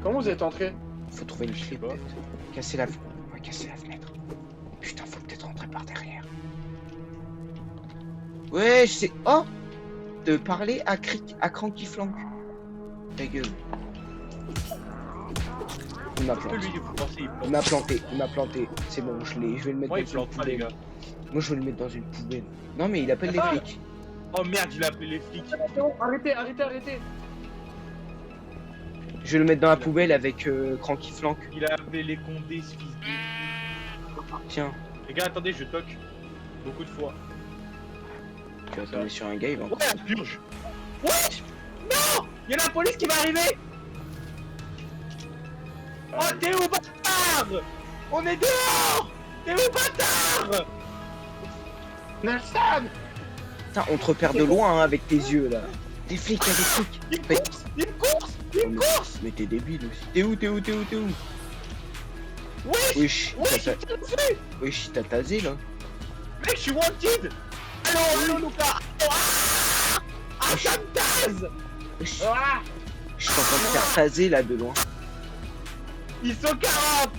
Comment vous êtes entré? Faut trouver une Je sais clé, pas. peut-être. Casser la... On va casser la fenêtre. Putain, faut peut-être rentrer par derrière. Ouais, je sais... Oh! De parler à Cranky Flank. Ta gueule. Il m'a Est-ce que planté. lui, vous pensez, il Il plante? m'a planté, il m'a planté. C'est bon, je vais le mettre Moi, il dans une plante pas, les poubelle. gars. Moi, je vais le mettre dans une poubelle. Non, mais il appelle les Ah flics. Oh merde, il a appelé les flics. Arrêtez, arrêtez, arrêtez. Je vais le mettre dans la poubelle avec Cranky Flank. Il a appelé les condés, ce fils de... Tiens, Les gars, attendez, je toque. Beaucoup de fois. tu vas tomber sur un gars, il va... Ouais, la purge. What? Non! Il y a la police qui va arriver. Oh, t'es où, bâtard? On est dehors. T'es où, bâtard? Nelson! Putain, on te repère de loin hein, avec tes yeux là. Des flics, y'a des flics. Il me course! Il me course! Il me course! Mais t'es débile aussi. T'es où? Wesh! Wesh, Wesh, t'as il t'a tué! wesh, t'as tasé là. Mec, je suis wanted! Allô, Lucas! Ah, ça me tase! Wesh, Ah! je suis en train de faire taser là de loin. Ils sont 40!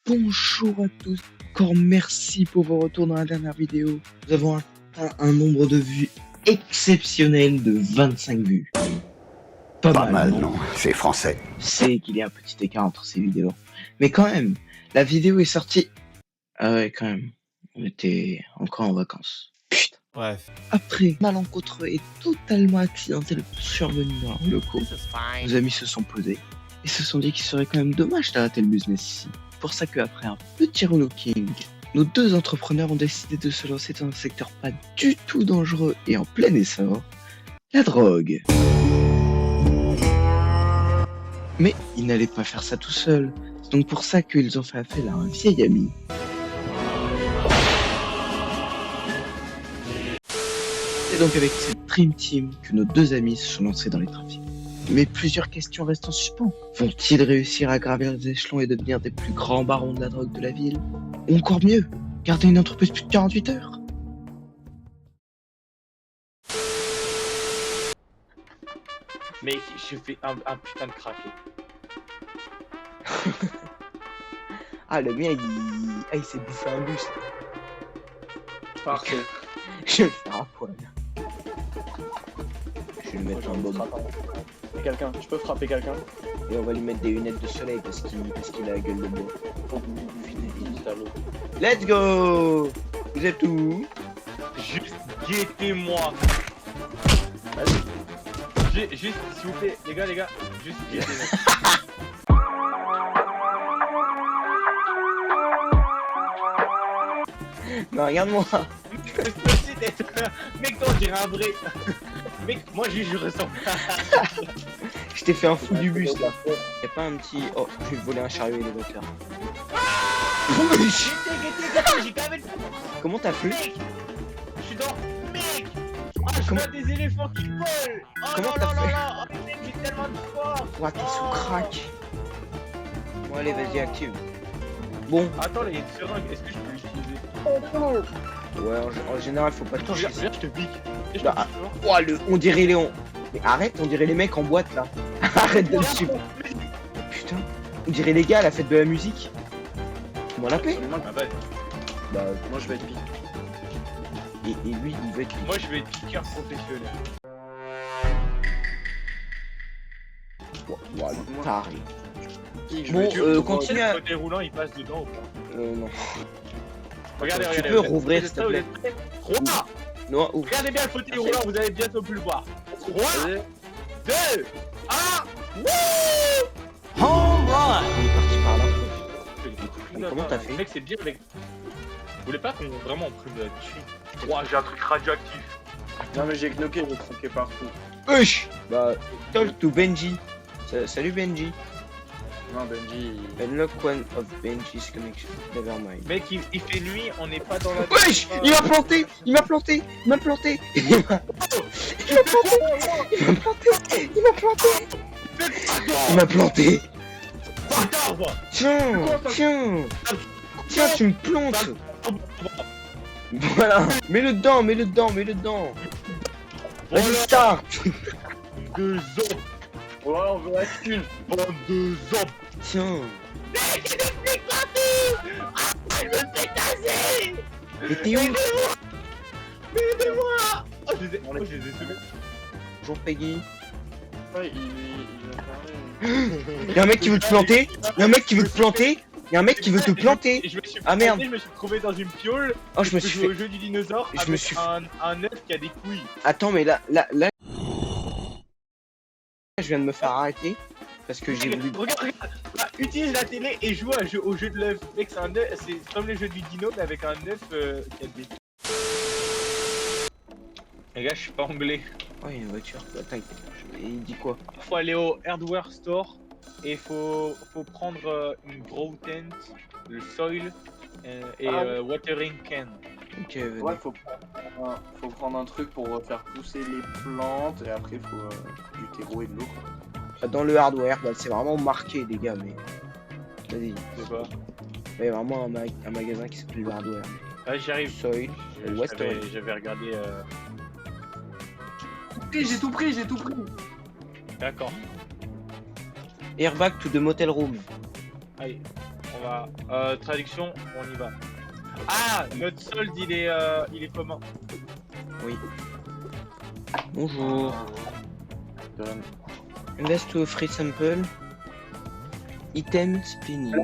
Bonjour à tous. Encore merci pour vos retours dans la dernière vidéo. Nous avons atteint un nombre de vues exceptionnel de 25 vues. Pas mal, non, c'est français. Je sais qu'il y a un petit écart entre ces vidéos. Mais quand même, la vidéo est sortie. Ah ouais, quand même. On était encore en vacances. Putain. Bref. Après, malencontreux et totalement accidentel survenu dans le locaux, nos amis se sont posés et se sont dit qu'il serait quand même dommage d'arrêter le business ici. C'est pour ça qu'après un petit relooking, nos deux entrepreneurs ont décidé de se lancer dans un secteur pas du tout dangereux et en plein essor, la drogue. Mais ils n'allaient pas faire ça tout seuls. C'est donc pour ça qu'ils ont fait appel à un vieil ami. C'est donc avec cette Dream Team que nos deux amis se sont lancés dans les trafics. Mais plusieurs questions restent en suspens. Vont-ils réussir à gravir les échelons et devenir des plus grands barons de la drogue de la ville? Ou encore mieux, garder une entreprise plus de 48 heures? Mec, je fais un putain de craqué. Ah, le mien, il s'est bouffé un bus. Parfait. Je vais le faire à poil. Je vais lui mettre un bob. Quelqu'un, tu peux frapper quelqu'un? Et on va lui mettre des lunettes de soleil parce qu'il a la gueule de bois. Let's go! Vous êtes où? Juste guettez-moi. Juste, s'il vous plaît, les gars, juste guettez-moi. Non, regarde-moi. Mec, toi, on dirait un vrai. Mec, moi, je ressens. Je t'ai fait un fou du bus là. Y'a pas un petit... Oh, je vais voler un chariot élévateur. Guettez, j'ai quand même... Comment t'as fait? Mec, je suis dans... Mec, ah, je Comment- vois des éléphants qui volent. Oh Comment non, t'as non, fait? non, non. Oh, mec, j'ai tellement de force. Ouah, t'es sous crack. Bon, allez, vas-y, active. Bon, Attends, là, il y a une seringue. Est-ce que je peux l'utiliser? ouais, en général, faut pas Attends, toucher viens, je te pique. Je te Bah, pique, Ouah, on dirait Léon. Mais arrête, on dirait les mecs en boîte là. Arrête de me suivre. Putain, on dirait les gars à la fête de la musique. Moi la paix. Ah bah, Bah, moi je vais être pique. et lui, il veut être... Moi je vais être piqueur professionnel. Ouah, le taré. Je Bon, vais tuer- continue à... Le fauteuil roulant il passe dedans ou pas? non. Regardez, Tu regardez. peux vous êtes- rouvrir, vous êtes s'il te prêts, plaît. vous êtes prêts? 3! Non, ouf. Regardez bien le fauteuil roulant, vous allez bientôt plus le voir. 3, 2, 1, Il est parti par là. Mais comment t'as fait? Mec, c'est bien, mec. Vous voulez pas qu'on vraiment prenne de la dessus? Ouah, j'ai un truc radioactif. Non mais j'ai knocké, j'ai tronqué partout. Wesh. Bah, talk to Benji. Salut Benji. Non Benji... Unlock one of Benji's connection. Never mind. Mec, il fait nuit, on n'est pas dans la. Wesh. Il m'a planté. Il m'a planté. Il m'a planté. Il m'a planté. Il m'a planté. Il m'a planté. Il m'a planté. Bâtard, moi. Tiens, tu me plantes. Voilà. Mets-le dedans. Vas-y, Voilà. start. 2 hommes. Ouais, on veut être une. 22 hommes. Tiens. Je me fais tasser. Mais t'es où? Aidez-moi. Oh, je les ai semés. Bonjour Peggy. Ouais, il a parlé. Y'a un mec qui veut te planter. Y'a un mec qui veut te planter. Y'a un mec qui veut te planter. Et je me suis Ah, merde. Je me suis trouvé dans une piole. Oh, je me J'ai suis joué fait. au jeu du dinosaure Je me avec suis- un œuf qui a des couilles. Attends, mais là, je viens de me faire arrêter parce que j'ai voulu. Regarde. Ah, utilise la télé et joue au jeu de l'œuf. Mec, c'est un œuf, c'est comme les jeux du dino mais avec un œuf qui a des. Les gars, je suis pas anglais. Oh, il y a une voiture. Attends, il dit quoi? Faut aller au hardware store et faut prendre une grow tent, le soil et watering can. Ok, venez. Ouais, faut prendre un truc pour faire pousser les plantes et après faut du terreau et de l'eau. Dans le hardware, bah, c'est vraiment marqué, les gars, mais. Vas-y. C'est pas. Il y a vraiment un magasin qui s'appelle le hardware. Ah, j'y arrive. Soil, Western. J'avais regardé. J'ai tout pris. D'accord. Airbag to the motel room. Allez, on va. Traduction, on y va. Ah, notre solde il est commun. Bonjour. Invest to a free sample. Item spinning.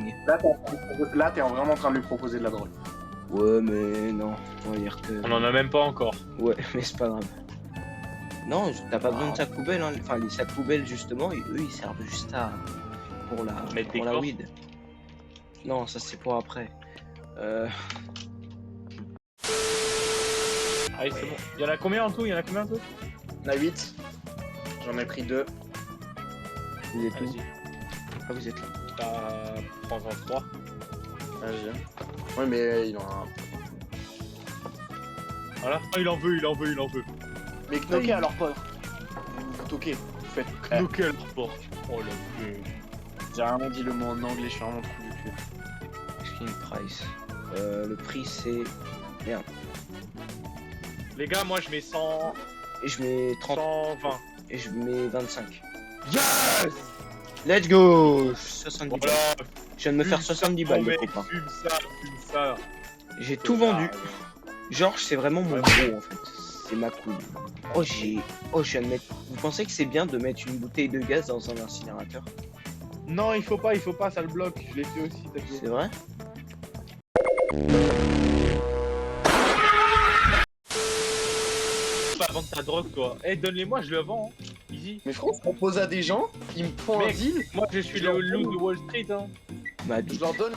Là, t'es vraiment en train de lui proposer de la drogue. Ouais, mais non, on va dire que. On en a même pas encore. Ouais, mais c'est pas grave. Non, t'as pas besoin de sacs poubelles, hein. Enfin, les sacs poubelles, justement, eux, ils servent juste à. Pour la, Mettre des pour la corps. weed. Non, ça c'est pour après. Allez, c'est bon. Il y en a combien en tout? On a 8. J'en ai pris 2. Vous êtes où? Vas-y. Ah, vous êtes là. Prends-en 3. Vas-y. Ouais, mais il en a un. Voilà. Ah, il en veut. Mais knocké alors pas. Vous toquez. Vous faites. Quel porte. Oh la gueule. J'ai vraiment dit le mot en anglais, je suis vraiment trou du cul. Skin price. Le prix c'est. Merde. Les gars, moi je mets 100. Et je mets 30. 120. Et je mets 25. Yes. Let's go! 70 balles. Voilà. Je viens de me faire 70 balles, les mec, copains. fume ça. J'ai tout vendu. Georges, c'est vraiment mon gros en fait. C'est ma couille. Oh, je viens de mettre. Vous pensez que c'est bien de mettre une bouteille de gaz dans un incinérateur? Non, il faut pas, ça le bloque. Je l'ai fait aussi, t'inquiète. C'est vrai? Pas vendre ta drogue, toi. Eh, donne-les-moi, je le vends. Hein. Easy. Mais frérot, je propose à des gens, ils me font un Mec, deal, moi je suis Je le leur loup donne. de Wall Street. Hein. Ma je bite. leur donne.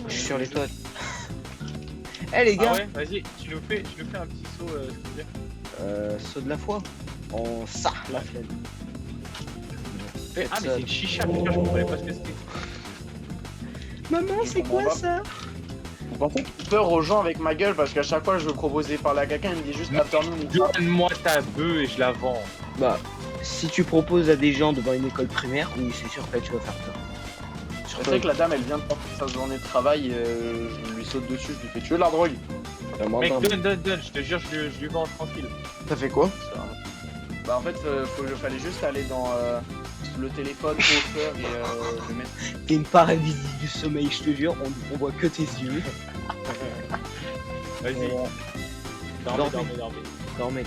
Je suis sur les toits. Eh les Ah gars, ouais, vas-y, tu nous fais un petit saut, s'il te plaît. saut de la foi. En ça, la flemme. Ah, mais c'est une chicha, putain, je comprenais pas ce que c'était. Maman, c'est quoi ça? Vous pensez que j'ai peur aux gens avec ma gueule parce qu'à chaque fois je veux proposer parler à quelqu'un, il me dit juste afternoon. Donne-moi ta bœuf et je la vends. Bah, si tu proposes à des gens devant une école primaire, oui, c'est sûr que là tu vas faire peur. Je sais que la dame elle vient de passer sa journée de travail, je lui saute dessus, je lui fais tu veux de la drogue? Mec, donne, je te jure, je lui vends tranquille. T'as fait quoi? Bah en fait, fallait juste aller dans le téléphone au feu et le mettre. T'es une paralysie du sommeil, je te jure, on voit que tes yeux. Vas-y. Dormez. Dormez. Dormez.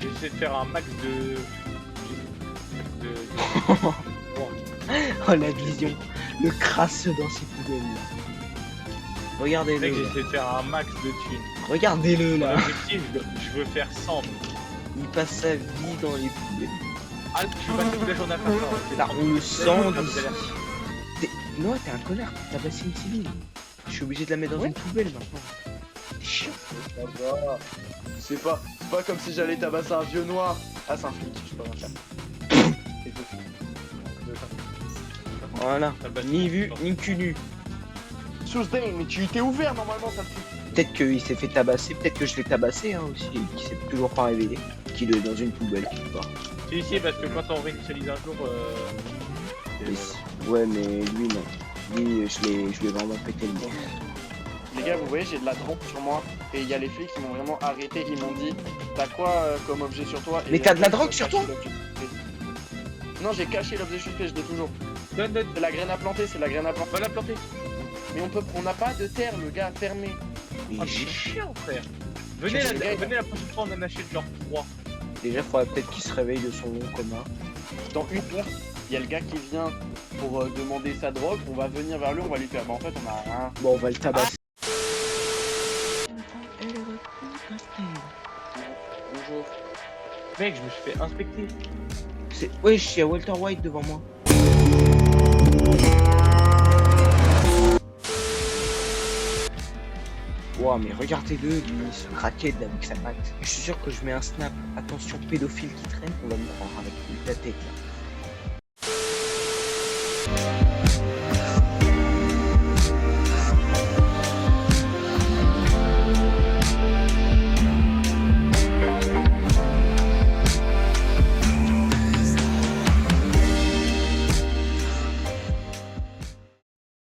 J'essaie de faire un max de... Oh la vision, le crasseux dans ces poubelles là. Mec, Regardez-le, là. j'essaie de faire un max de thunes. Regardez-le Mon là. objectif, je veux faire 100. Il passe sa vie dans les poubelles. Ah, je vais passer toute la journée à faire ça. Là, on le sent Vous d'ici. allez- Non, t'es un connard, t'as tabassé une civile. Je suis obligé de la mettre dans une poubelle maintenant. C'est chiant. Ça va. C'est pas comme si j'allais tabasser un vieux noir. Ah, c'est un flic, je peux rien faire. Et tout. Voilà, Ah bah, ni vu, ni cul nu. Tuesday, mais tu t'es ouvert normalement, ça le fait. Peut-être qu'il s'est fait tabasser, peut-être que je l'ai tabassé hein, aussi, et qu'il s'est toujours pas réveillé. Qu'il est dans une poubelle quelque part. Si, parce que quand on réinitialise un jour, Ouais, mais lui non. Lui, je l'ai vraiment pété le nez. Les gars, vous voyez, j'ai de la drogue sur moi. Et il y a les flics qui m'ont vraiment arrêté. Ils m'ont dit, t'as quoi comme objet sur toi? Mais t'as de la drogue sur toi? Non, j'ai caché l'objet suspect, je l'ai toujours. Donne. C'est la graine à planter, c'est la graine à planter. Va la planter. Mais on n'a pas de terre, le gars, fermé. Ah, c'est chiant, frère. Venez la prochaine fois, on en achète genre 3. Déjà, faudrait peut-être qu'il se réveille de son coma. Dans une heure, il y a le gars qui vient pour demander sa drogue. On va venir vers lui, on va lui faire. Bah, en fait, on a rien. Bon, on va le tabasser. Bonjour. Mec, je me suis fait inspecter. Wesh, il y a Walter White devant moi. Wow, mais regardez-le, il se craquette avec sa patte. Je suis sûr que je mets un snap. Attention, pédophile qui traîne, on va me croire avec la tête là.